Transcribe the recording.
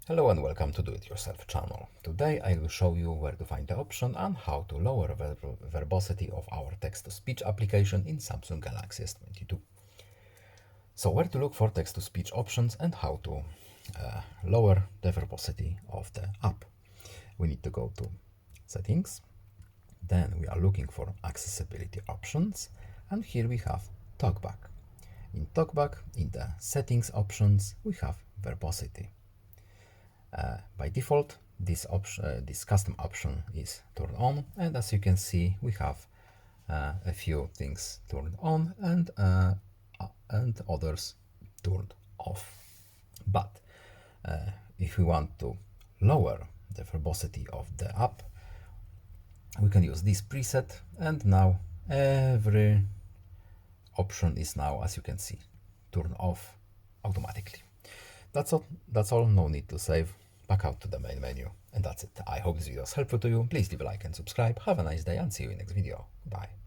Hello and welcome to Do It Yourself channel. Today I will show you where to find the option and how to lower verbosity of our text-to-speech application in Samsung Galaxy S22. So where to look for text-to-speech options and how to lower the verbosity of the app. We need to go to Settings, then we are looking for Accessibility options, and here we have TalkBack. In TalkBack, in the Settings options, we have verbosity. By default, this custom option is turned on, and as you can see, we have a few things turned on and others turned off. But if we want to lower the verbosity of the app, we can use this preset, and now every option is now, as you can see, turned off automatically. That's all, no need to save. Back out to the main menu, and that's it. I hope this video was helpful to you. Please leave a like and subscribe. Have a nice day and see you in the next video. Bye.